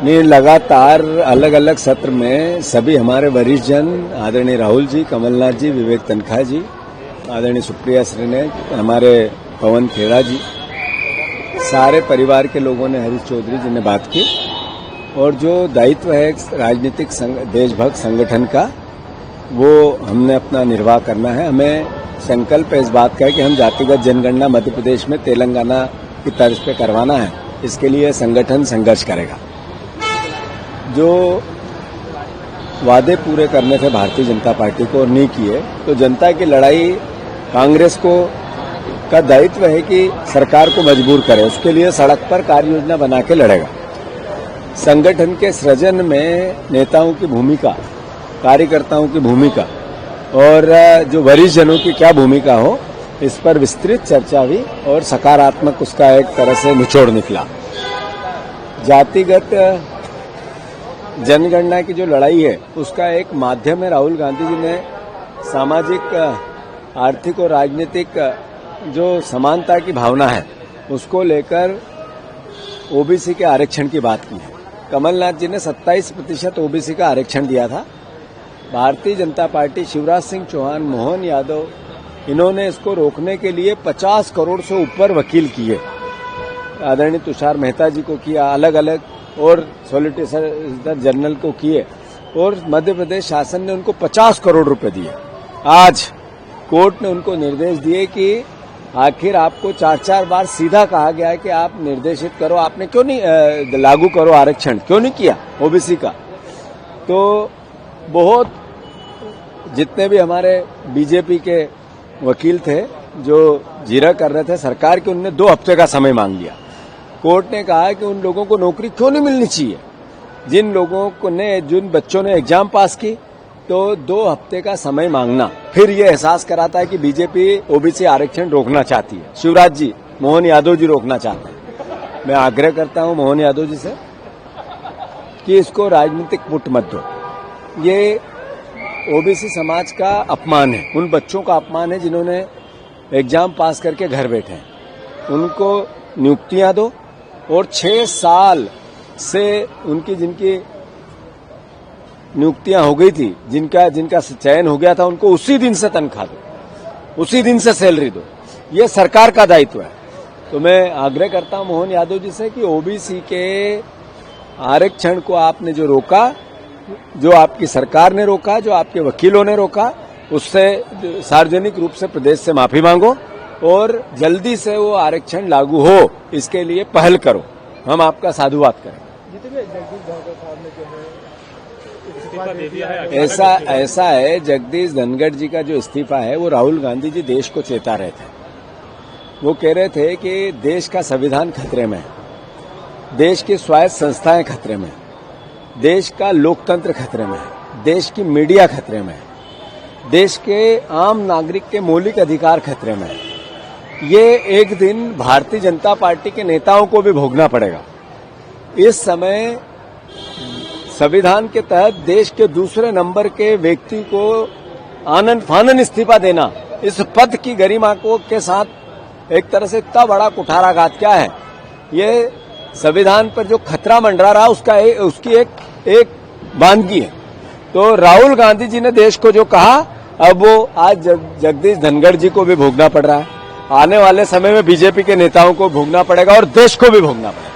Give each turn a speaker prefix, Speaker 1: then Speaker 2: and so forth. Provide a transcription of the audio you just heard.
Speaker 1: नहीं, लगातार अलग अलग सत्र में सभी हमारे वरिष्ठ जन, आदरणीय राहुल जी, कमलनाथ जी, विवेक तनखा जी, आदरणीय सुप्रिया श्रीनेत, हमारे पवन खेड़ा जी, सारे परिवार के लोगों ने, हरीश चौधरी जी ने बात की। और जो दायित्व है राजनीतिक देशभक्त संगठन का, वो हमने अपना निर्वाह करना है। हमें संकल्प इस बात का है कि हम जातिगत जनगणना मध्य प्रदेश में तेलंगाना की तर्ज पे करवाना है। इसके लिए संगठन संघर्ष करेगा। जो वादे पूरे करने थे भारतीय जनता पार्टी को और नहीं किए, तो जनता की लड़ाई कांग्रेस को का दायित्व है कि सरकार को मजबूर करे। उसके लिए सड़क पर कार्य योजना बना के लड़ेगा। संगठन के सृजन में नेताओं की भूमिका, कार्यकर्ताओं की भूमिका और जो वरिष्ठ जनों की क्या भूमिका हो, इस पर विस्तृत चर्चा हुई और सकारात्मक उसका एक तरह से निचोड़ निकला। जातिगत जनगणना की जो लड़ाई है, उसका एक माध्यम है। राहुल गांधी जी ने सामाजिक, आर्थिक और राजनीतिक जो समानता की भावना है, उसको लेकर ओबीसी के आरक्षण की बात की है। कमलनाथ जी ने 27% ओबीसी का आरक्षण दिया था। भारतीय जनता पार्टी, शिवराज सिंह चौहान, मोहन यादव, इन्होंने इसको रोकने के लिए 50 करोड़ से ऊपर वकील किए। आदरणीय तुषार मेहता जी को किया, अलग अलग, और सॉलिसिटर जनरल को किए, और मध्य प्रदेश शासन ने उनको 50 करोड़ रुपए दिए। आज कोर्ट ने उनको निर्देश दिए कि आखिर आपको 4-4 बार सीधा कहा गया है कि आप निर्देशित करो, आपने क्यों नहीं लागू करो आरक्षण, क्यों नहीं किया ओबीसी का। तो बहुत जितने भी हमारे बीजेपी के वकील थे जो जीरा कर रहे थे सरकार के, उनने 2 हफ्ते का समय मांग लिया। कोर्ट ने कहा कि उन लोगों को नौकरी क्यों नहीं मिलनी चाहिए जिन लोगों को ने, जिन बच्चों ने एग्जाम पास की, तो 2 हफ्ते का समय मांगना फिर ये एहसास कराता है कि बीजेपी ओबीसी आरक्षण रोकना चाहती है। शिवराज जी, मोहन यादव जी रोकना चाहते हैं। मैं आग्रह करता हूं मोहन यादव जी से कि इसको राजनीतिक पुट मत दो। ये ओबीसी समाज का अपमान है, उन बच्चों का अपमान है जिन्होंने एग्जाम पास करके घर बैठे हैं। उनको नियुक्तियां दो और 6 साल से जिनकी नियुक्तियां हो गई थी, जिनका चयन हो गया था, उनको उसी दिन से तनख्वाह दो, उसी दिन से सैलरी दो। ये सरकार का दायित्व है। तो मैं आग्रह करता हूं मोहन यादव जी से कि ओबीसी के आरक्षण को आपने जो रोका, जो आपकी सरकार ने रोका, जो आपके वकीलों ने रोका, उससे सार्वजनिक रूप से प्रदेश से माफी मांगो और जल्दी से वो आरक्षण लागू हो, इसके लिए पहल करो। हम आपका साधुवाद करें। ऐसा है, जगदीश धनखड़ जी का जो इस्तीफा है, वो राहुल गांधी जी देश को चेता रहे थे। वो कह रहे थे कि देश का संविधान खतरे में है, देश की स्वायत्त संस्थाएं खतरे में, देश का लोकतंत्र खतरे में है, देश की मीडिया खतरे में है, देश के आम नागरिक के मौलिक अधिकार खतरे में है। ये एक दिन भारतीय जनता पार्टी के नेताओं को भी भोगना पड़ेगा। इस समय संविधान के तहत देश के दूसरे नंबर के व्यक्ति को आनन फानन इस्तीफा देना, इस पद की गरिमा को के साथ एक तरह से इतना बड़ा कुठाराघात क्या है। ये संविधान पर जो खतरा मंडरा रहा उसकी एक बानगी है। तो राहुल गांधी जी ने देश को जो कहा, अब वो आज जगदीश धनखड़ जी को भी भोगना पड़ रहा है। आने वाले समय में बीजेपी के नेताओं को भोगना पड़ेगा और देश को भी भोगना पड़ेगा।